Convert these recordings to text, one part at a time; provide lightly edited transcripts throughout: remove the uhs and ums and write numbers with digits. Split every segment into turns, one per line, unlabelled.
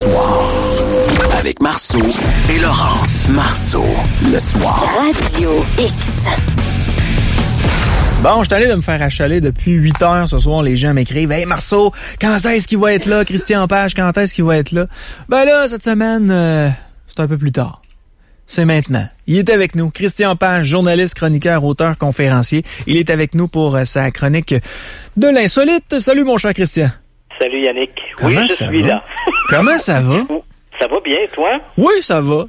Soir. Avec Marceau et Laurence. Marceau, le soir.
Radio X.
Bon, je suis allé de me faire achaler depuis 8 heures ce soir. Les gens m'écrivent « Hey Marceau, quand est-ce qu'il va être là? Christian Page, quand est-ce qu'il va être là? » Ben là, cette semaine, c'est un peu plus tard. C'est maintenant. Il est avec nous. Christian Page, journaliste, chroniqueur, auteur, conférencier. Il est avec nous pour sa chronique de l'insolite. Salut mon cher Christian.
Salut Yannick.
Comment
oui, je suis là.
Comment ça va?
Ça va bien, toi?
Oui, ça va.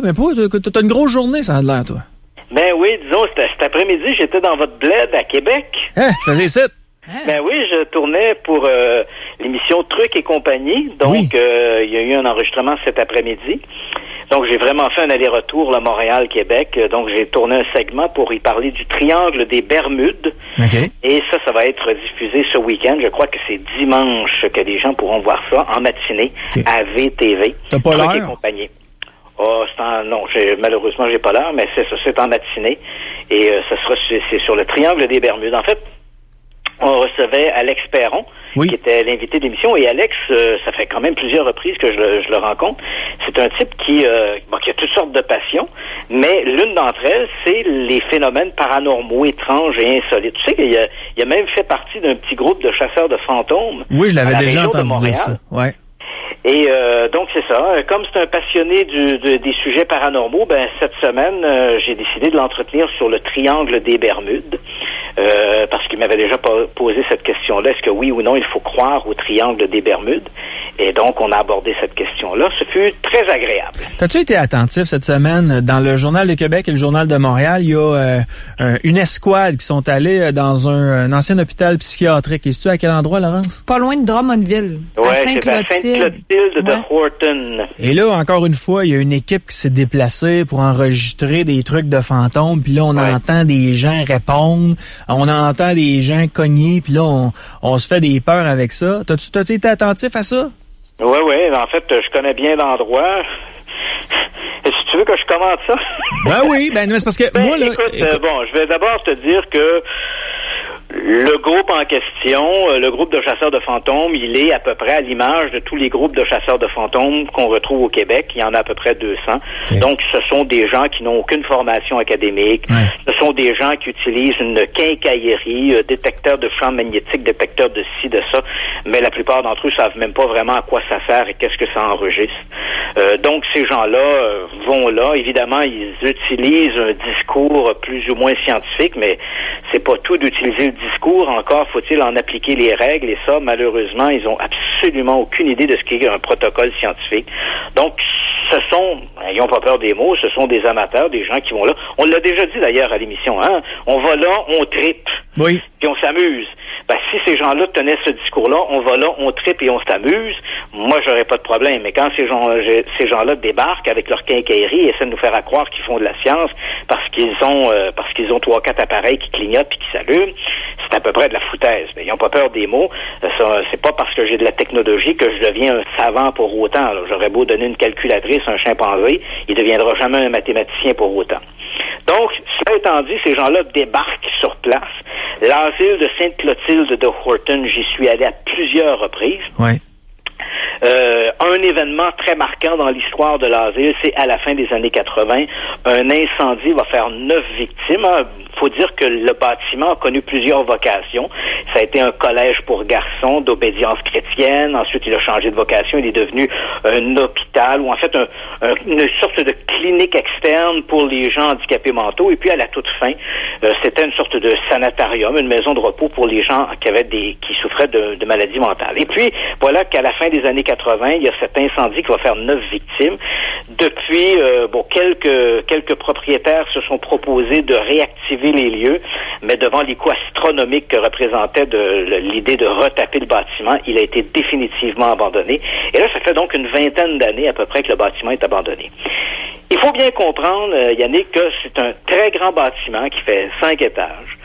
Mais t'as une grosse journée, ça a l'air, toi.
Ben oui, disons, cet après-midi, j'étais dans votre bled à Québec.
Hein, tu faisais ça?
Ben oui, je tournais pour l'émission Trucs et compagnie. Donc, il y a eu un enregistrement cet après-midi. Donc, j'ai vraiment fait un aller-retour, là, Montréal-Québec. Donc, j'ai tourné un segment pour y parler du triangle des Bermudes.
Okay.
Et ça va être diffusé ce week-end. Je crois que c'est dimanche que les gens pourront voir ça en matinée à VTV.
T'as pas
Trucs
l'heure?
et compagnie. Oh, malheureusement, j'ai pas l'heure, mais c'est en matinée. Et c'est sur le triangle des Bermudes. En fait, on recevait Alex Perron, qui était l'invité d'émission. Et Alex, ça fait quand même plusieurs reprises que je le rencontre. C'est un type qui a toutes sortes de passions, mais l'une d'entre elles, c'est les phénomènes paranormaux, étranges et insolites. Tu sais qu'il a même fait partie d'un petit groupe de chasseurs de fantômes.
Oui, je l'avais déjà entendu dire ça. Ouais.
Et donc, c'est ça. Comme c'est un passionné des sujets paranormaux, ben cette semaine, j'ai décidé de l'entretenir sur le triangle des Bermudes. Parce qu'il m'avait déjà posé cette question-là. Est-ce que oui ou non, il faut croire au triangle des Bermudes? Et donc, on a abordé cette question-là. Ce fut très agréable.
T'as-tu été attentif cette semaine? Dans le Journal de Québec et le Journal de Montréal, il y a une escouade qui sont allés dans un ancien hôpital psychiatrique. Et sais-tu à quel endroit, Laurence?
Pas loin de Drummondville.
Oui, c'est à Sainte-Clotilde de Horton.
Et là, encore une fois, il y a une équipe qui s'est déplacée pour enregistrer des trucs de fantômes. Puis là, on entend des gens répondre. On entend des gens cogner. Puis là, on se fait des peurs avec ça. T'as-tu été attentif à ça?
Oui. En fait, je connais bien l'endroit. Est-ce que tu veux que je commente ça?
Ben oui. Ben c'est parce que moi, là...
Écoute, je vais d'abord te dire que le groupe en question, le groupe de chasseurs de fantômes, il est à peu près à l'image de tous les groupes de chasseurs de fantômes qu'on retrouve au Québec. Il y en a à peu près 200. Okay. Donc, ce sont des gens qui n'ont aucune formation académique. Ouais. Ce sont des gens qui utilisent une quincaillerie, détecteur de champs magnétiques, détecteur de ci, de ça. Mais la plupart d'entre eux savent même pas vraiment à quoi ça sert et qu'est-ce que ça enregistre. Donc, ces gens-là vont là. Évidemment, ils utilisent un discours plus ou moins scientifique, mais c'est pas tout d'utiliser le discours. Encore faut-il en appliquer les règles. Et ça, malheureusement, ils ont absolument aucune idée de ce qu'est un protocole scientifique. Donc, ils n'ont pas peur des mots, ce sont des amateurs, des gens qui vont là. On l'a déjà dit d'ailleurs à l'émission, hein. On va là, on tripe.
Oui.
Puis on s'amuse. Ben, si ces gens-là tenaient ce discours-là, on va là, on tripe et on s'amuse, moi, j'aurais pas de problème. Mais quand ces gens-là débarquent avec leur quincaillerie et essaient de nous faire croire qu'ils font de la science parce qu'ils ont 3-4 appareils qui clignotent puis qui s'allument, c'est à peu près de la foutaise. Ben, ils n'ont pas peur des mots. C'est pas parce que j'ai de la technologie que je deviens un savant pour autant. Là. J'aurais beau donner une calculatrice à un chimpanzé, il deviendra jamais un mathématicien pour autant. Donc, cela étant dit, ces gens-là débarquent sur place. L'asile de Sainte-Clotilde de Horton, j'y suis allé à plusieurs reprises.
Oui.
Un événement très marquant dans l'histoire de l'asile, c'est à la fin des années 80, un incendie va faire 9 victimes. Faut dire que le bâtiment a connu plusieurs vocations. Ça a été un collège pour garçons d'obédience chrétienne. Ensuite, il a changé de vocation. Il est devenu un hôpital ou en fait une sorte de clinique externe pour les gens handicapés mentaux. Et puis, à la toute fin, c'était une sorte de sanatorium, une maison de repos pour les gens qui souffraient de maladies mentales. Et puis, voilà qu'à la fin des années 80, il y a cet incendie qui va faire 9 victimes. Depuis, quelques propriétaires se sont proposés de réactiver les lieux, mais devant les coûts astronomiques que représentait l'idée de retaper le bâtiment, il a été définitivement abandonné. Et là, ça fait donc une 20aine d'années à peu près que le bâtiment est abandonné. Il faut bien comprendre, Yannick, que c'est un très grand bâtiment qui fait 5 étages.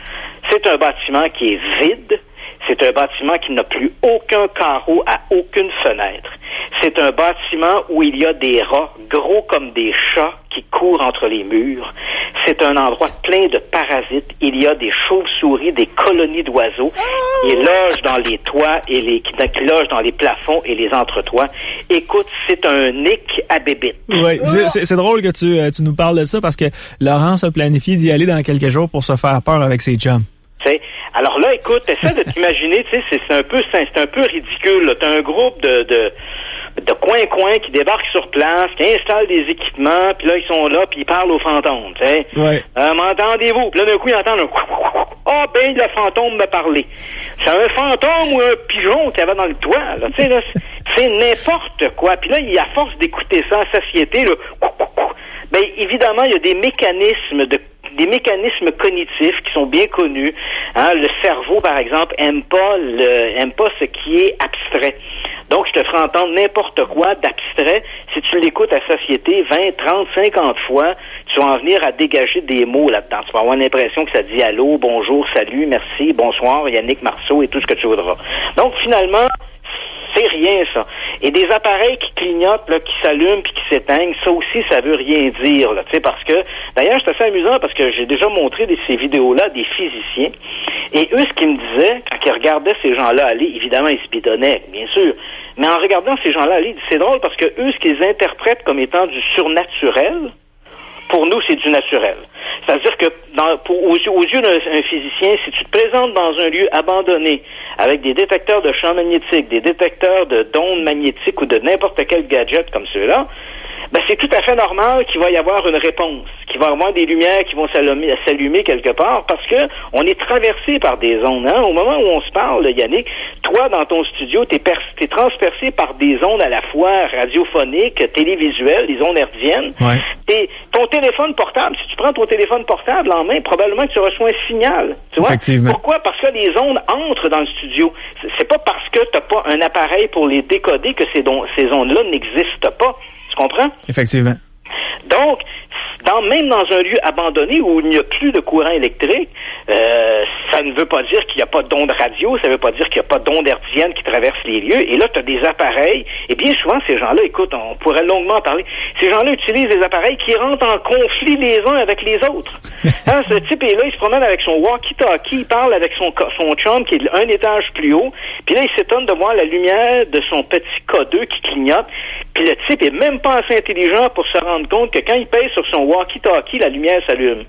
C'est un bâtiment qui est vide. C'est un bâtiment qui n'a plus aucun carreau à aucune fenêtre. C'est un bâtiment où il y a des rats gros comme des chats qui courent entre les murs. c'est un endroit plein de parasites. Il y a des chauves-souris, des colonies d'oiseaux qui logent dans les toits et qui logent dans les plafonds et les entretoits. Écoute, c'est un nick à bébite.
Oui, c'est drôle que tu nous parles de ça parce que Laurence a planifié d'y aller dans quelques jours pour se faire peur avec ses chums.
T'sais, alors là, écoute, essaie de t'imaginer, tu sais, c'est un peu ridicule. Là. T'as un groupe de coin-coin qui débarquent sur place, qui installent des équipements, puis là, ils sont là, puis ils parlent aux fantômes, tu sais.
Ouais.
M'entendez-vous? Puis là, d'un coup, ils entendent un... Ah, ben, le fantôme m'a parlé. C'est un fantôme ou un pigeon qu'il y avait dans le toit, là, tu sais, là, c'est n'importe quoi. Puis là, à force d'écouter ça en satiété, là, ben, évidemment, il y a des mécanismes cognitifs qui sont bien connus. Hein? Le cerveau, par exemple, aime pas ce qui est abstrait. Donc, je te ferai entendre n'importe quoi d'abstrait. Si tu l'écoutes à satiété 20, 30, 50 fois, tu vas en venir à dégager des mots là-dedans. Tu vas avoir l'impression que ça dit allô, bonjour, salut, merci, bonsoir, Yannick Marceau et tout ce que tu voudras. Donc, finalement, c'est rien, ça. Et des appareils qui clignotent, là, qui s'allument puis qui s'éteignent, ça aussi, ça veut rien dire, là, tu sais, parce que, d'ailleurs, c'est assez amusant parce que j'ai déjà montré ces vidéos-là à des physiciens, et eux, ce qu'ils me disaient, quand ils regardaient ces gens-là aller, évidemment, ils se bidonnaient, bien sûr, mais en regardant ces gens-là aller, c'est drôle parce que eux, ce qu'ils interprètent comme étant du surnaturel, pour nous, c'est du naturel. C'est-à-dire que aux yeux d'un physicien, si tu te présentes dans un lieu abandonné avec des détecteurs de champs magnétiques, des détecteurs d'ondes magnétiques ou de n'importe quel gadget comme ceux-là, ben c'est tout à fait normal qu'il va y avoir une réponse, qu'il va y avoir des lumières qui vont s'allumer quelque part parce que on est traversé par des ondes. Hein? Au moment où on se parle, Yannick, toi, dans ton studio, t'es transpercé par des ondes à la fois radiophoniques, télévisuelles, des ondes hertziennes.
Ouais.
Ton téléphone portable, si tu prends ton téléphone portable en main, probablement que tu reçois un signal. Tu vois?
Effectivement.
Pourquoi? Parce que les ondes entrent dans le studio. C'est pas parce que t'as pas un appareil pour les décoder que ces ondes-là n'existent pas. Tu comprends?
Effectivement.
Donc, même dans un lieu abandonné où il n'y a plus de courant électrique, ça ne veut pas dire qu'il n'y a pas d'ondes radio, ça ne veut pas dire qu'il n'y a pas d'ondes hertziennes qui traversent les lieux. Et là, tu as des appareils, et bien souvent, ces gens-là, écoute, on pourrait longuement en parler, ces gens-là utilisent des appareils qui rentrent en conflit les uns avec les autres. Hein, ce type est là, il se promène avec son walkie-talkie, il parle avec son chum qui est un étage plus haut, puis là, il s'étonne de voir la lumière de son petit K2 qui clignote, puis le type est même pas assez intelligent pour se rendre compte que quand il pèse sur son walkie-talkie, la lumière s'allume.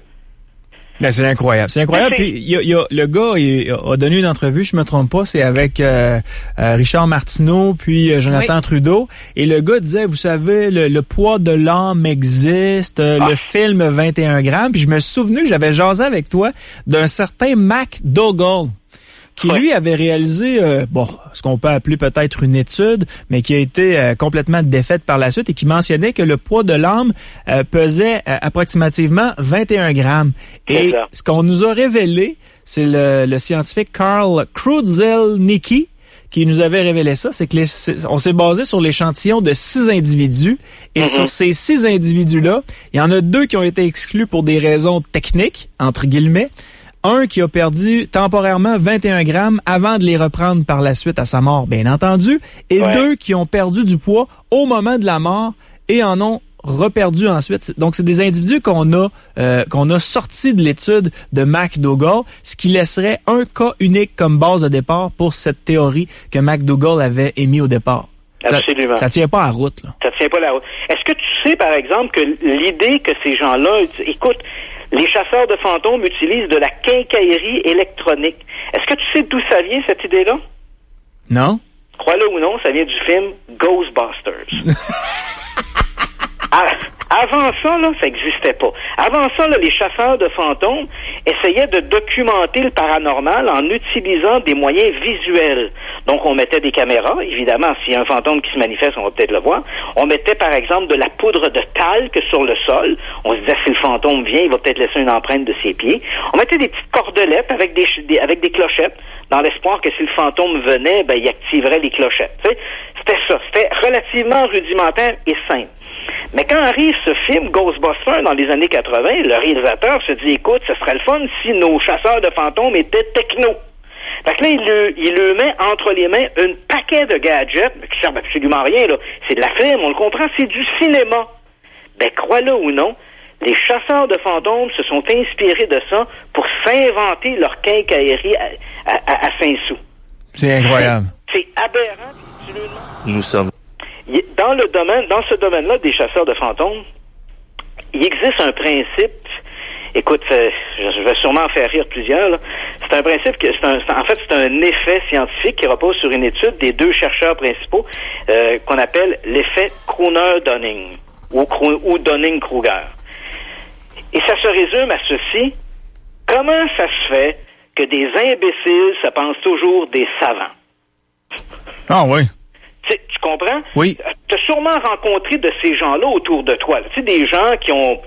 Ben, c'est incroyable. C'est incroyable. Puis le gars il a donné une entrevue, je me trompe pas, c'est avec Richard Martineau puis Jonathan Trudeau. Et le gars disait, vous savez, le poids de l'âme existe, le film 21 grammes. Puis je me suis souvenu que j'avais jasé avec toi d'un certain McDougall, qui lui avait réalisé ce qu'on peut appeler peut-être une étude, mais qui a été complètement défaite par la suite et qui mentionnait que le poids de l'âme pesait approximativement 21 grammes. Et ce qu'on nous a révélé, c'est le scientifique Karl Kruszelnicki qui nous avait révélé ça, c'est que on s'est basé sur l'échantillon de 6 individus, et sur ces 6 individus-là, il y en a 2 qui ont été exclus pour des raisons techniques, entre guillemets, un qui a perdu temporairement 21 grammes avant de les reprendre par la suite à sa mort, bien entendu, et 2 qui ont perdu du poids au moment de la mort et en ont reperdu ensuite. Donc, c'est des individus qu'on a sortis de l'étude de McDougall, ce qui laisserait un cas unique comme base de départ pour cette théorie que McDougall avait émis au départ.
Absolument.
Ça tient pas à route, là.
Ça tient pas la route. Est-ce que tu sais, par exemple, que l'idée que ces gens-là... Écoute, les chasseurs de fantômes utilisent de la quincaillerie électronique. Est-ce que tu sais d'où ça vient, cette idée-là?
Non.
Crois-le ou non, ça vient du film Ghostbusters. Avant ça, là, ça n'existait pas. Avant ça, là, les chasseurs de fantômes essayaient de documenter le paranormal en utilisant des moyens visuels. Donc, on mettait des caméras, évidemment, s'il y a un fantôme qui se manifeste, on va peut-être le voir. On mettait, par exemple, de la poudre de talc sur le sol. On se disait, si le fantôme vient, il va peut-être laisser une empreinte de ses pieds. On mettait des petites cordelettes avec des clochettes, dans l'espoir que si le fantôme venait, ben, il activerait les clochettes. Tu sais, c'était ça. C'était relativement rudimentaire et simple. Mais quand arrive ce film Ghostbusters dans les années 80, le réalisateur se dit, écoute, ce serait le fun si nos chasseurs de fantômes étaient techno. Fait que là, il le met entre les mains un paquet de gadgets qui servent absolument à rien, là. C'est de la film, on le comprend, c'est du cinéma. Ben, crois-le ou non, Les chasseurs de fantômes se sont inspirés de ça pour s'inventer leur quincaillerie à Saint-Sou.
C'est incroyable.
C'est aberrant, absolument.
Nous sommes...
Dans ce domaine-là des chasseurs de fantômes, il existe un principe. Écoute, je vais sûrement faire rire plusieurs, là. C'est un principe c'est un effet scientifique qui repose sur une étude des 2 chercheurs principaux qu'on appelle l'effet Crooner-Dunning ou Dunning-Kruger. Et ça se résume à ceci. Comment ça se fait que des imbéciles se pensent toujours des savants?
Ah oui.
Tu comprends?
Oui.
Tu as sûrement rencontré de ces gens-là autour de toi. Tu sais, des gens qui ont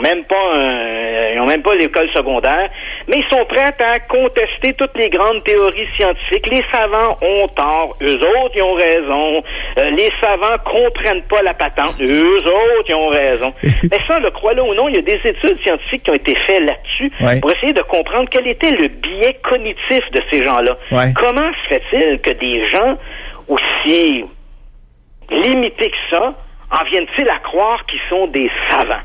même pas l'école secondaire, mais ils sont prêts à contester toutes les grandes théories scientifiques. Les savants ont tort, eux autres, ils ont raison. Les savants comprennent pas la patente, eux autres, ils ont raison. Mais ça, le crois-le ou non, il y a des études scientifiques qui ont été faites là-dessus pour essayer de comprendre quel était le biais cognitif de ces gens-là. Ouais. Comment se fait-il que des gens aussi limités que ça en viennent-ils à croire qu'ils sont des savants?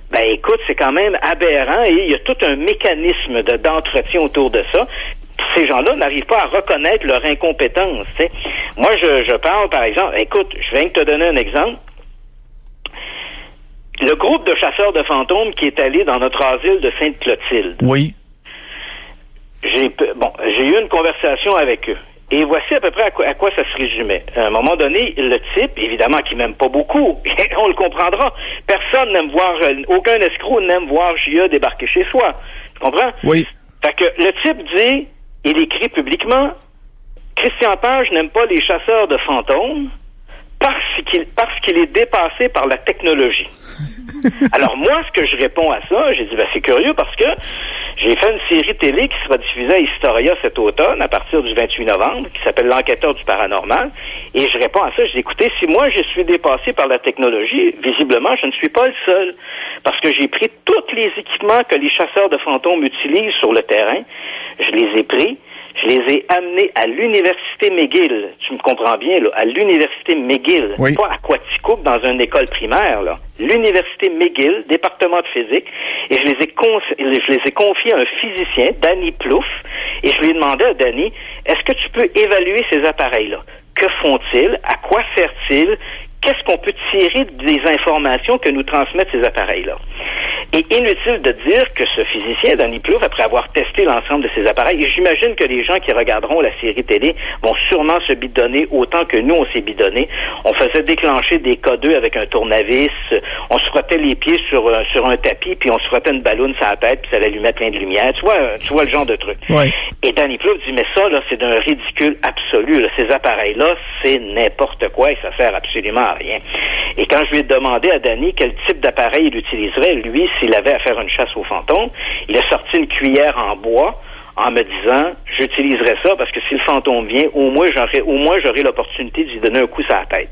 Ben écoute, c'est quand même aberrant et il y a tout un mécanisme d'entretien autour de ça. Ces gens-là n'arrivent pas à reconnaître leur incompétence. T'sais. Moi, je parle, par exemple, écoute, je viens de te donner un exemple. Le groupe de chasseurs de fantômes qui est allé dans notre asile de Sainte-Clotilde.
Oui.
J'ai eu une conversation avec eux. Et voici à peu près à quoi ça se résumait. À un moment donné, le type, évidemment, qui m'aime pas beaucoup, on le comprendra. Personne n'aime voir, aucun escroc n'aime voir J.A. débarquer chez soi. Tu comprends?
Oui.
Fait que le type dit, il écrit publiquement, Christian Page n'aime pas les chasseurs de fantômes parce qu'il est dépassé par la technologie. Alors moi, ce que je réponds à ça, j'ai dit, c'est curieux parce que j'ai fait une série télé qui sera diffusée à Historia cet automne, à partir du 28 novembre, qui s'appelle L'Enquêteur du Paranormal. Et je réponds à ça, je dis, écoutez, si moi je suis dépassé par la technologie, visiblement, je ne suis pas le seul. Parce que j'ai pris tous les équipements que les chasseurs de fantômes utilisent sur le terrain, je les ai pris, je les ai amenés à l'Université McGill. Tu me comprends bien, là, à l'Université McGill.
Oui.
Pas à Quaticook dans une école primaire, là. L'Université McGill, département de physique. Et je les ai confiés à un physicien, Danny Plouffe. Et je lui ai demandé à Danny, est-ce que tu peux évaluer ces appareils-là? Que font-ils? À quoi servent-ils? Qu'est-ce qu'on peut tirer des informations que nous transmettent ces appareils-là? Et inutile de dire que ce physicien, Danny Plouffe, après avoir testé l'ensemble de ces appareils, et j'imagine que les gens qui regarderont la série télé vont sûrement se bidonner autant que nous, on s'est bidonné. On faisait déclencher des K2 avec un tournevis, on se frottait les pieds sur un tapis, puis on se frottait une balloune sur la tête, puis ça allumait plein de lumière. Tu vois le genre de truc.
Ouais.
Et Danny Plouffe dit, mais ça, là, c'est d'un ridicule absolu. Là. Ces appareils-là, c'est n'importe quoi et ça sert absolument à rien. Et quand je lui ai demandé à Danny quel type d'appareil il utiliserait, lui, s'il avait à faire une chasse aux fantômes, il a sorti une cuillère en bois en me disant, j'utiliserai ça parce que si le fantôme vient, au moins j'aurai l'opportunité de lui donner un coup sur la tête.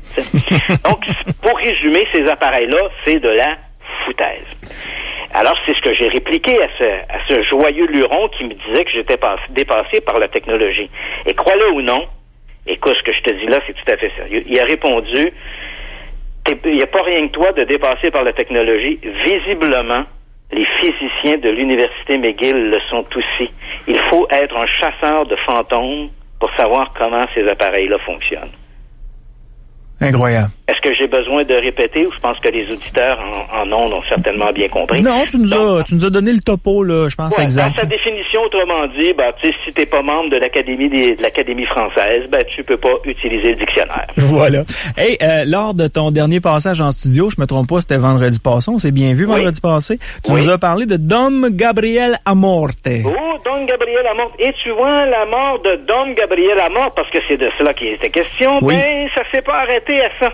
Donc, pour résumer, ces appareils-là, c'est de la foutaise. Alors, c'est ce que j'ai répliqué à ce joyeux luron qui me disait que j'étais dépassé par la technologie. Et crois-le ou non, écoute, ce que je te dis là, c'est tout à fait sérieux. Il a répondu, il n'y a pas rien que toi de dépasser par la technologie. Visiblement, les physiciens de l'Université McGill le sont aussi. Il faut être un chasseur de fantômes pour savoir comment ces appareils-là fonctionnent.
Incroyable.
Est-ce que j'ai besoin de répéter ou je pense que les auditeurs en ont certainement bien compris?
Non, tu nous as donné le topo, là, je pense, exact.
Dans sa définition, autrement dit, si t'es pas membre de l'Académie française, tu peux pas utiliser le dictionnaire.
Voilà. Hey, lors de ton dernier passage en studio, je me trompe pas, c'était vendredi passé, on s'est bien vu vendredi passé. Tu nous as parlé de Dom Gabriel Amorte.
Oh, Dom Gabriel Amorte. Et tu vois la mort de Dom Gabriel Amorte, parce que c'est de cela qu'il était question, ça s'est pas arrêté à ça.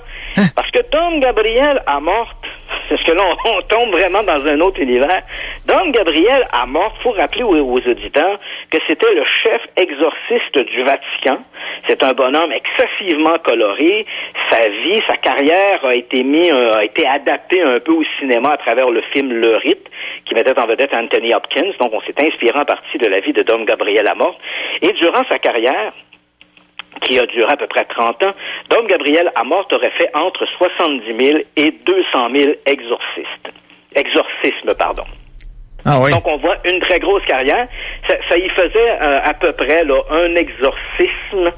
Parce que Dom Gabriel Amorte, parce que là, on tombe vraiment dans un autre univers. Dom Gabriel Amorte, faut rappeler aux auditeurs que c'était le chef exorciste du Vatican. C'est un bonhomme excessivement coloré. Sa vie, sa carrière a été adaptée un peu au cinéma à travers le film Le Rite, qui mettait en vedette Anthony Hopkins. Donc, on s'est inspiré en partie de la vie de Dom Gabriel Amorte. Et durant sa carrière, qui a duré à peu près 30 ans, Dom Gabriel Amorte aurait fait entre 70 000 et 200 000 exorcistes. Exorcisme, pardon.
Ah oui.
Donc, on voit une très grosse carrière. Ça y faisait à peu près là, un exorcisme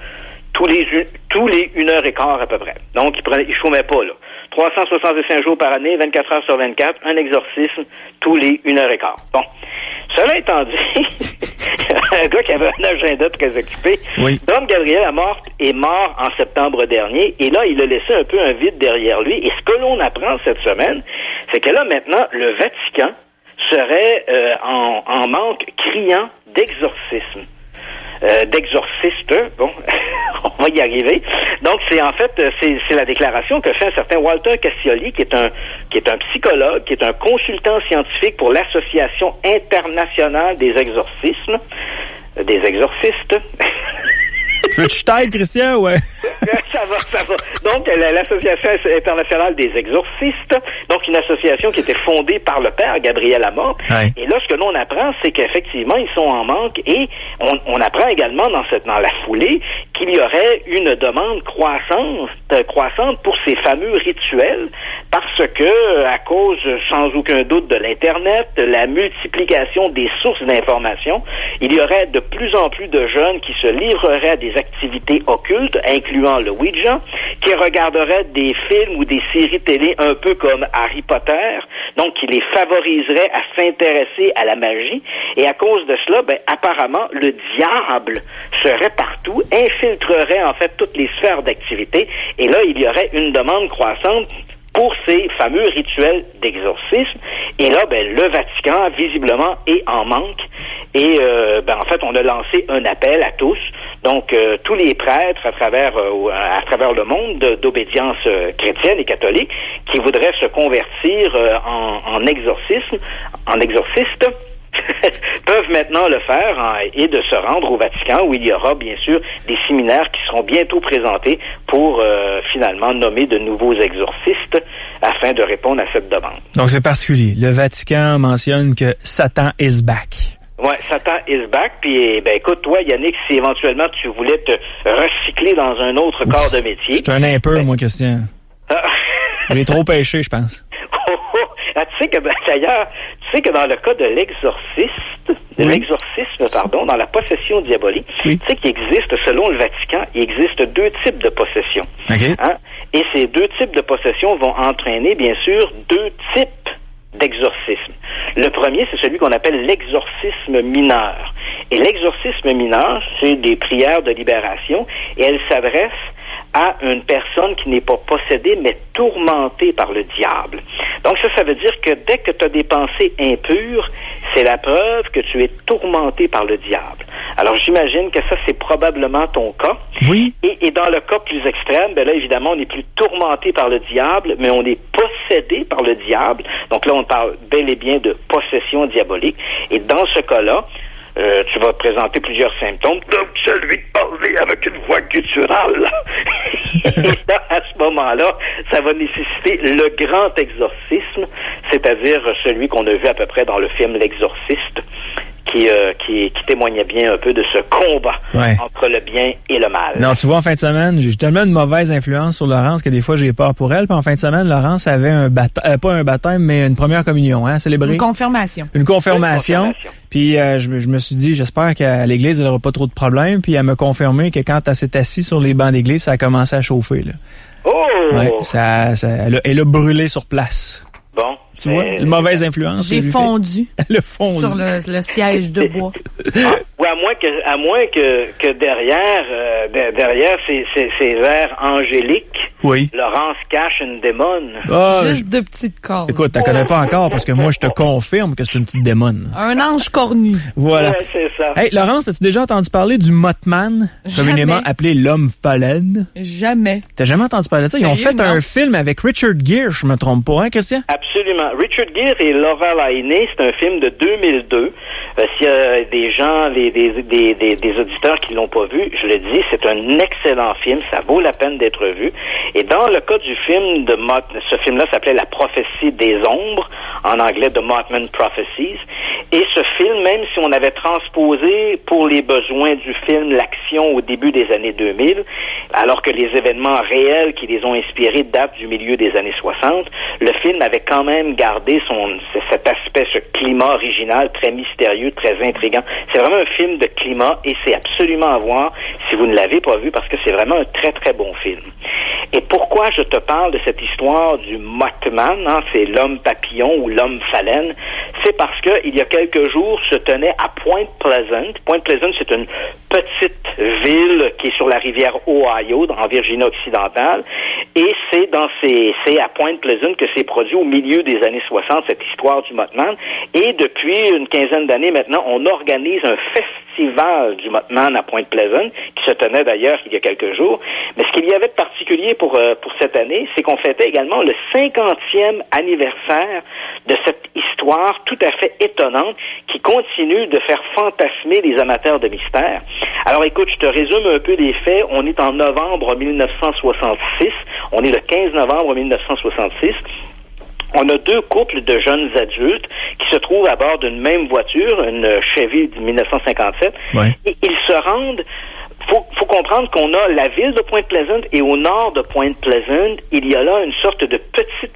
tous les 1h15 à peu près. Donc, il chômait pas, là. 365 jours par année, 24 heures sur 24, un exorcisme tous les 1h15. Bon. Cela étant dit, un gars qui avait un agenda très occupé,
oui.
Dom Gabriel est mort en septembre dernier, et là, il a laissé un peu un vide derrière lui. Et ce que l'on apprend cette semaine, c'est que là, maintenant, le Vatican serait en manque criant d'exorcisme. D'exorciste, bon, on va y arriver. Donc, c'est la déclaration que fait un certain Walter Castioli, qui est un psychologue, qui est un consultant scientifique pour l'Association internationale des exorcismes, des exorcistes.
Tu veux que je t'aide, Christian, ouais?
Ça va. Donc, l'Association internationale des exorcistes, donc une association qui était fondée par le père Gabriel Amorth.
Ouais.
Et là, ce que l'on apprend, c'est qu'effectivement, ils sont en manque, et on apprend également dans la foulée qu'il y aurait une demande croissante pour ces fameux rituels, parce que, à cause, sans aucun doute, de l'Internet, de la multiplication des sources d'informations, il y aurait de plus en plus de jeunes qui se livreraient à des activités occultes, incluant le Ouija, qui regarderaient des films ou des séries télé un peu comme Harry Potter, donc qui les favoriserait à s'intéresser à la magie. Et à cause de cela, apparemment, le diable serait partout, infiltrerait en fait toutes les sphères d'activité, et là, il y aurait une demande croissante pour ces fameux rituels d'exorcisme. Et là, le Vatican, visiblement, est en manque. Et, en fait, on a lancé un appel à tous. Donc, tous les prêtres à travers le monde d'obédience chrétienne et catholique qui voudraient se convertir en exorciste, peuvent maintenant le faire et de se rendre au Vatican, où il y aura bien sûr des séminaires qui seront bientôt présentés pour finalement nommer de nouveaux exorcistes afin de répondre à cette demande.
Donc c'est particulier. Le Vatican mentionne que Satan is back.
Ouais, Satan is back. Puis, écoute, toi, Yannick, si éventuellement tu voulais te recycler dans un autre corps de métier.
Je suis un impur, moi, Christian. J'ai trop pêché, je pense.
Tu sais que dans le cas de l'exorcisme, dans la possession diabolique,
oui.
Tu sais qu'il existe, selon le Vatican, il existe 2 types de possession.
Okay.
Hein? Et ces 2 types de possession vont entraîner, bien sûr, 2 types d'exorcisme. Le premier, c'est celui qu'on appelle l'exorcisme mineur. Et l'exorcisme mineur, c'est des prières de libération, et elles s'adressent à une personne qui n'est pas possédée, mais tourmentée par le diable. Donc ça veut dire que dès que tu as des pensées impures, c'est la preuve que tu es tourmenté par le diable. Alors j'imagine que ça, c'est probablement ton cas.
Oui.
Et dans le cas plus extrême, là, évidemment, on n'est plus tourmenté par le diable, mais on est possédé par le diable. Donc là, on parle bel et bien de possession diabolique. Et dans ce cas-là, tu vas présenter plusieurs symptômes, donc celui de parler avec une voix gutturale. Et là, à ce moment-là, ça va nécessiter le grand exorcisme, c'est-à-dire celui qu'on a vu à peu près dans le film L'Exorciste, qui témoignait bien un peu de ce combat entre le bien et le mal.
Non, tu vois, en fin de semaine, j'ai tellement une mauvaise influence sur Laurence que des fois, j'ai peur pour elle. Puis en fin de semaine, Laurence avait pas un baptême, mais une première communion, à célébrer.
Une confirmation.
Une confirmation. Puis je me suis dit, j'espère qu'à l'église, elle n'aura pas trop de problèmes. Puis elle m'a confirmé que quand elle s'est assise sur les bancs d'église, ça a commencé à chauffer, là.
Oh!
Ouais, elle a brûlé sur place.
Bon.
Tu vois, une mauvaise influence.
J'ai fondu.
Elle a fondu.
Sur le siège de bois.
Ou à moins que derrière ces airs angéliques,
oui.
Laurence cache une démone.
Juste 2 petites cornes.
Écoute, t'en connais pas encore parce que moi, je te confirme que c'est une petite démone.
Un ange cornu.
Voilà.
Ouais, c'est ça.
Hey, Laurence, as-tu déjà entendu parler du Mothman, communément appelé l'homme fallen?
Jamais.
T'as jamais entendu parler de ça? Ils ont fait un film avec Richard Gere, je me trompe pas, hein, Christian?
Absolument. Richard Gere et Laura Linney, c'est un film de 2002. S'il y a des gens, des auditeurs qui l'ont pas vu, je le dis, c'est un excellent film, ça vaut la peine d'être vu. Et dans le cas du film ce film-là s'appelait La prophétie des ombres, en anglais The Mothman Prophecies. Et ce film, même si on avait transposé pour les besoins du film l'action au début des années 2000, alors que les événements réels qui les ont inspirés datent du milieu des années 60, le film avait quand même gardé cet aspect, ce climat original très mystérieux, très intriguant. C'est vraiment un film de climat et c'est absolument à voir si vous ne l'avez pas vu parce que c'est vraiment un très très bon film. Et pourquoi je te parle de cette histoire du Mothman, c'est l'homme papillon ou l'homme phalène, c'est parce que il y a quelques jours se tenait à Point Pleasant. Point Pleasant, c'est une petite ville qui est sur la rivière Ohio, en Virginie occidentale, et c'est à Point Pleasant que s'est produit au milieu des années 60 cette histoire du Mothman. Et depuis une quinzaine d'années maintenant, on organise un festival du Mothman à Point Pleasant, qui se tenait d'ailleurs il y a quelques jours. Mais ce qu'il y avait de particulier pour cette année, c'est qu'on fêtait également le 50e anniversaire de cette histoire tout à fait étonnante qui continue de faire fantasmer les amateurs de mystère. Alors écoute, je te résume un peu les faits. On est en novembre 1966. On est le 15 novembre 1966. On a deux couples de jeunes adultes qui se trouvent à bord d'une même voiture, une Chevy de 1957. Ouais. Et ils se rendent... Faut comprendre qu'on a la ville de Point Pleasant et au nord de Point Pleasant, il y a là une sorte de petite...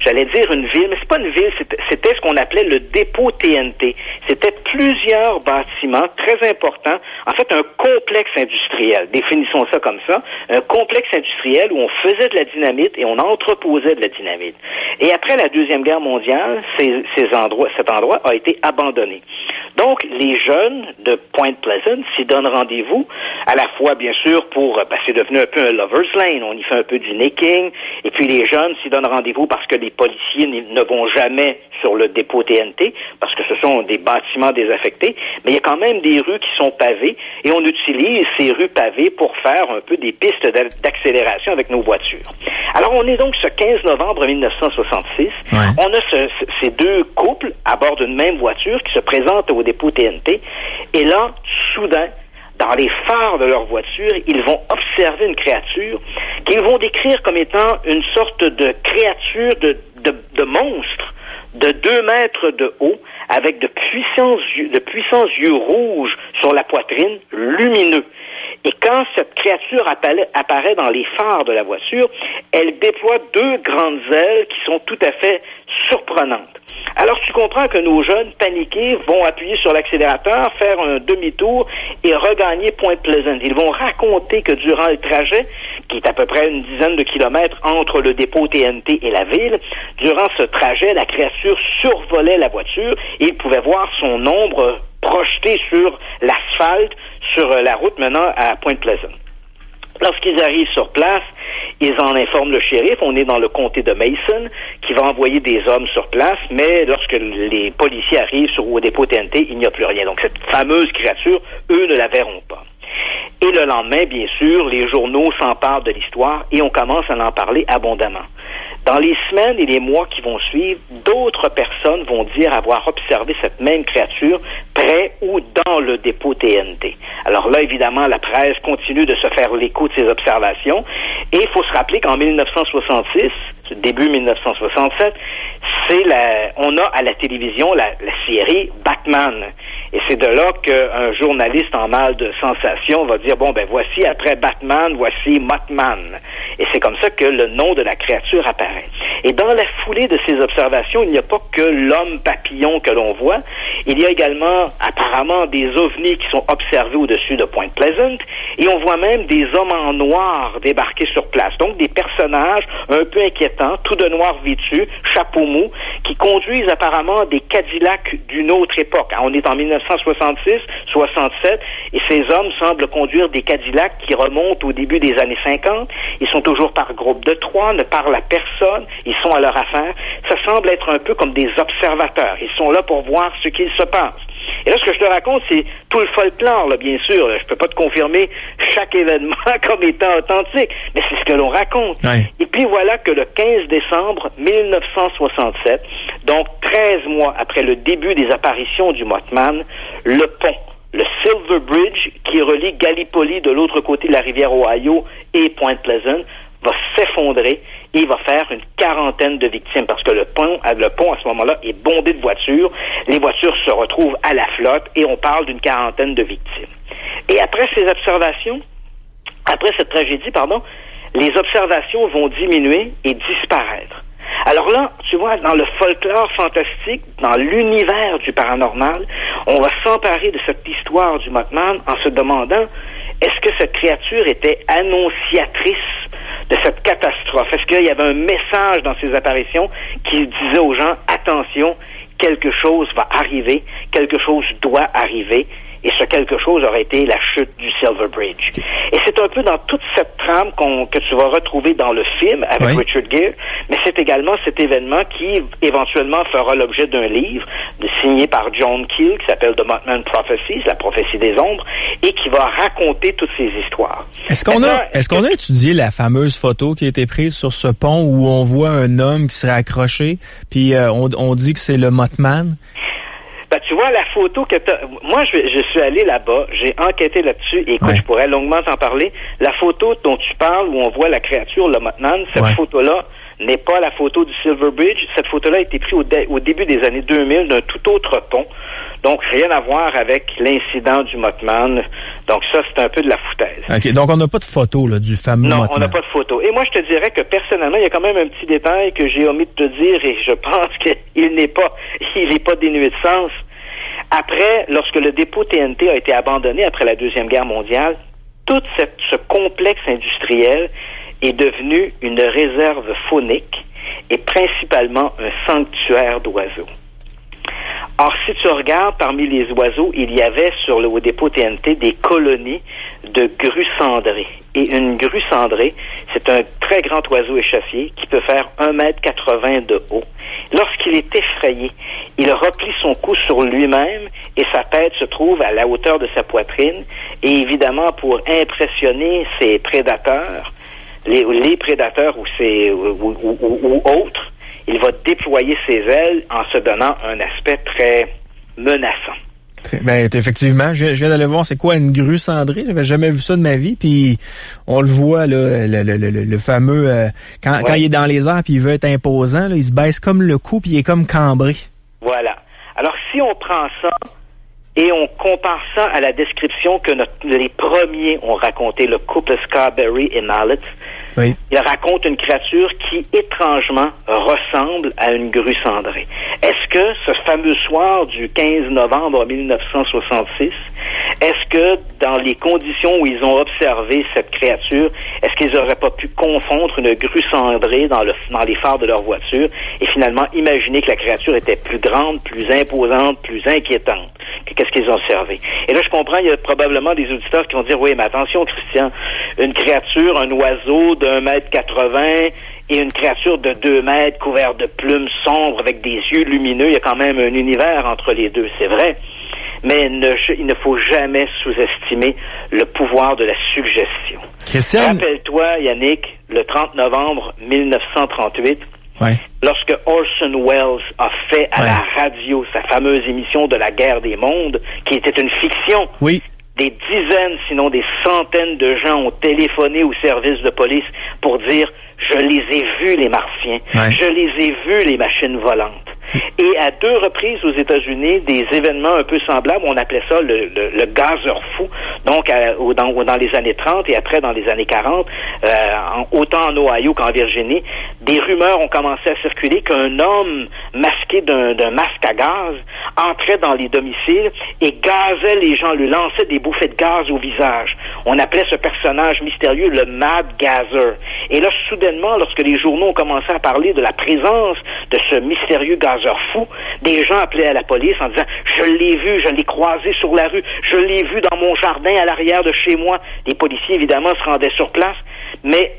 J'allais dire une ville, mais c'est pas une ville, c'était ce qu'on appelait le dépôt TNT. C'était plusieurs bâtiments très importants, en fait un complexe industriel, définissons ça comme ça, un complexe industriel où on faisait de la dynamite et on entreposait de la dynamite. Et après la Deuxième Guerre mondiale, cet endroit a été abandonné. Donc, les jeunes de Point Pleasant s'y donnent rendez-vous, à la fois, bien sûr, c'est devenu un peu un lover's lane, on y fait un peu du necking, et puis les jeunes s'y donnent rendez-vous parce que les policiers ne vont jamais sur le dépôt TNT, parce que ce sont des bâtiments désaffectés, mais il y a quand même des rues qui sont pavées, et on utilise ces rues pavées pour faire un peu des pistes d'accélération avec nos voitures. Alors, on est donc ce 15 novembre 1966, ouais. On a ces deux couples à bord d'une même voiture qui se présentent au dépôt TNT, et là, soudain, dans les phares de leur voiture, ils vont observer une créature qu'ils vont décrire comme étant une sorte de créature de monstre de 2 mètres de haut, avec de puissants yeux rouges sur la poitrine, lumineux. Et quand cette créature apparaît dans les phares de la voiture, elle déploie 2 grandes ailes qui sont tout à fait surprenantes. Alors, tu comprends que nos jeunes, paniqués, vont appuyer sur l'accélérateur, faire un demi-tour et regagner Point Pleasant. Ils vont raconter que durant le trajet, qui est à peu près une dizaine de kilomètres entre le dépôt TNT et la ville, durant ce trajet, la créature survolait la voiture et ils pouvaient voir son ombre projetée sur l'asphalte, sur la route menant à Point Pleasant. Lorsqu'ils arrivent sur place, ils en informent le shérif. On est dans le comté de Mason, qui va envoyer des hommes sur place, mais lorsque les policiers arrivent au dépôt TNT, il n'y a plus rien. Donc cette fameuse créature, eux ne la verront pas. Et le lendemain, bien sûr, les journaux s'emparent de l'histoire et on commence à en parler abondamment. Dans les semaines et les mois qui vont suivre, d'autres personnes vont dire avoir observé cette même créature près ou dans le dépôt TNT. Alors là, évidemment, la presse continue de se faire l'écho de ces observations. Et il faut se rappeler qu'en 1966, début 1967, on a à la télévision la série Batman. Et c'est de là qu'un journaliste en mal de sensation va dire, voici après Batman, voici Mothman. Et c'est comme ça que le nom de la créature apparaît. Et dans la foulée de ces observations, il n'y a pas que l'homme papillon que l'on voit. Il y a également, apparemment, des ovnis qui sont observés au-dessus de Point Pleasant. Et on voit même des hommes en noir débarquer sur place. Donc, des personnages un peu inquiétants, tout de noir vêtus, chapeau mou, qui conduisent apparemment des Cadillacs d'une autre époque. On est en 1966, 67, et ces hommes semblent conduire des Cadillacs qui remontent au début des années 50. Ils sont toujours par groupe de 3, ne parlent à personne, ils sont à leur affaire. Ça semble être un peu comme des observateurs. Ils sont là pour voir ce qu'il se passe. Et là, ce que je te raconte, c'est tout le folklore, là, bien sûr. Je peux pas te confirmer chaque événement comme étant authentique, mais c'est ce que l'on raconte. Ouais. Et puis voilà que le 15 décembre 1967, donc 13 mois après le début des apparitions du Mothman, le pont, le Silver Bridge, qui relie Gallipoli de l'autre côté de la rivière Ohio et Point Pleasant, va s'effondrer et il va faire une quarantaine de victimes parce que le pont à ce moment-là est bondé de voitures. Les voitures se retrouvent à la flotte et on parle d'une quarantaine de victimes. Et après cette tragédie, les observations vont diminuer et disparaître. Alors là, tu vois, dans le folklore fantastique, dans l'univers du paranormal, on va s'emparer de cette histoire du Mothman en se demandant, est-ce que cette créature était annonciatrice de cette catastrophe? Est-ce qu'il y avait un message dans ces apparitions qui disait aux gens, attention, quelque chose va arriver, quelque chose doit arriver, et ce quelque chose aurait été la chute du Silver Bridge. Et c'est un peu dans toute cette trame que tu vas retrouver dans le film avec Richard Gere, mais c'est également cet événement qui éventuellement fera l'objet d'un livre signé par John Keel qui s'appelle The Mothman Prophecies, la prophétie des ombres, et qui va raconter toutes ces histoires.
Est-ce qu'on a étudié la fameuse photo qui a été prise sur ce pont où on voit un homme qui serait accroché, puis on dit que c'est le Mothman?
Ben, tu vois, la photo que moi, je suis allé là-bas, j'ai enquêté là-dessus, et écoute, je pourrais longuement t'en parler. La photo dont tu parles, où on voit la créature, le Mothman, cette photo-là n'est pas la photo du Silver Bridge. Cette photo-là a été prise au début des années 2000 d'un tout autre pont. Donc, rien à voir avec l'incident du Mothman. Donc, ça, c'est un peu de la foutaise.
OK, donc on n'a pas de photo là, du fameux Mothman.
Non, on n'a pas de photo. Et moi, je te dirais que personnellement, il y a quand même un petit détail que j'ai omis de te dire et je pense qu'il n'est pas dénué de sens. Après, lorsque le dépôt TNT a été abandonné après la Deuxième Guerre mondiale, tout ce complexe industriel est devenu une réserve faunique et principalement un sanctuaire d'oiseaux. Or, si tu regardes parmi les oiseaux, il y avait au dépôt TNT des colonies de grues cendrées. Et une grue cendrée, c'est un très grand oiseau échaffier qui peut faire 1,80 m de haut. Lorsqu'il est effrayé, il replie son cou sur lui-même et sa tête se trouve à la hauteur de sa poitrine. Et évidemment, pour impressionner ses prédateurs, les prédateurs ou autres, il va déployer ses ailes en se donnant un aspect très menaçant.
Ben, effectivement, je viens d'aller voir c'est quoi une grue cendrée. J'avais jamais vu ça de ma vie. Puis on le voit là, le fameux quand il est dans les airs puis il veut être imposant, là, il se baisse comme le cou puis il est comme cambré.
Voilà. Alors si on prend ça et on compare ça à la description que les premiers ont raconté, le couple Scarberry et Mallet. Oui. Il raconte une créature qui, étrangement, ressemble à une grue cendrée. Est-ce que ce fameux soir du 15 novembre 1966, est-ce que dans les conditions où ils ont observé cette créature, est-ce qu'ils n'auraient pas pu confondre une grue cendrée dans les phares de leur voiture et finalement imaginer que la créature était plus grande, plus imposante, plus inquiétante que qu'est-ce qu'ils ont observé? Et là, je comprends, il y a probablement des auditeurs qui vont dire, oui, mais attention, Christian, une créature, un oiseau de 1,80 m et une créature de 2 mètres couverte de plumes sombres avec des yeux lumineux, il y a quand même un univers entre les deux, c'est vrai. Mais il ne faut jamais sous-estimer le pouvoir de la suggestion.
Christian...
Rappelle-toi, Yannick, le 30 novembre 1938, lorsque Orson Welles a fait à la radio sa fameuse émission de la guerre des mondes, qui était une fiction, des dizaines, sinon des centaines de gens ont téléphoné au service de police pour dire « Je les ai vus, les Martiens. Je les ai vus, les machines volantes. » Et à 2 reprises aux États-Unis, des événements un peu semblables, on appelait ça le gazeur fou, donc dans les années 30 et après dans les années 40, autant en Ohio qu'en Virginie, des rumeurs ont commencé à circuler qu'un homme masqué d'un masque à gaz entrait dans les domiciles et gazait les gens, lui lançait des bouffées de gaz au visage. On appelait ce personnage mystérieux le Mad Gazer. Et là, soudainement, lorsque les journaux ont commencé à parler de la présence de ce mystérieux gazeur fou, des gens appelaient à la police en disant « Je l'ai vu, je l'ai croisé sur la rue, je l'ai vu dans mon jardin à l'arrière de chez moi. » Les policiers, évidemment, se rendaient sur place, mais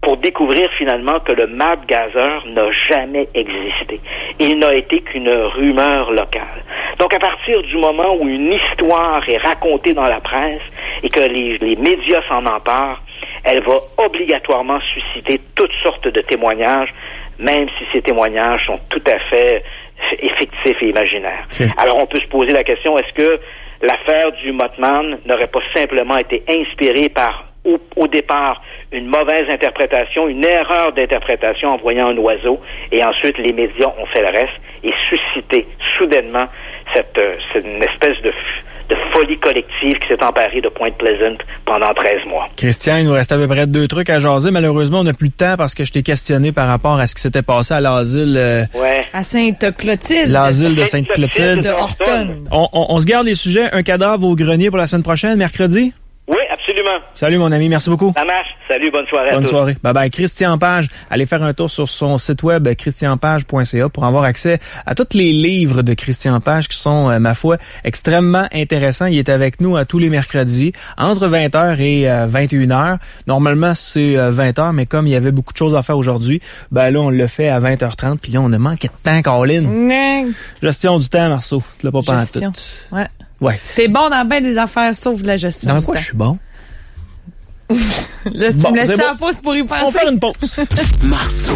pour découvrir finalement que le Mad Gazer n'a jamais existé. Il n'a été qu'une rumeur locale. Donc à partir du moment où une histoire est racontée dans la presse et que les médias s'en emparent, elle va obligatoirement susciter toutes sortes de témoignages, même si ces témoignages sont tout à fait fictifs et imaginaires. Alors on peut se poser la question, est-ce que l'affaire du Mothman n'aurait pas simplement été inspirée par au départ une mauvaise interprétation, une erreur d'interprétation en voyant un oiseau, et ensuite les médias ont fait le reste et suscité soudainement cette une espèce de folie collective qui s'est emparée de Point Pleasant pendant 13 mois.
Christian, il nous reste à peu près 2 trucs à jaser. Malheureusement, on n'a plus de temps parce que je t'ai questionné par rapport à ce qui s'était passé à l'asile.
À Sainte-Clotilde.
L'asile de Sainte-Clotilde.
De Horton.
On se garde les sujets. Un cadavre au grenier pour la semaine prochaine, mercredi?
Oui, absolument.
Salut, mon ami. Merci beaucoup.
Ça marche. Salut, bonne soirée à tous.
Bonne soirée. Bye-bye. Christian Page, allez faire un tour sur son site web christianpage.ca pour avoir accès à tous les livres de Christian Page qui sont, ma foi, extrêmement intéressants. Il est avec nous tous les mercredis entre 20h et 21h. Normalement, c'est 20h, mais comme il y avait beaucoup de choses à faire aujourd'hui, ben là, on l'a fait à 20h30, puis là, on a manqué de temps, Caroline. Gestion du temps, Marceau. Tu l'as pas pensé tout.
Ouais.
Ouais.
T'es bon dans bien des affaires, sauf de la gestion.
Dans quoi je suis bon?
Là, tu me laisses ça en pause pour y penser.
On va faire une pause.
Marceau.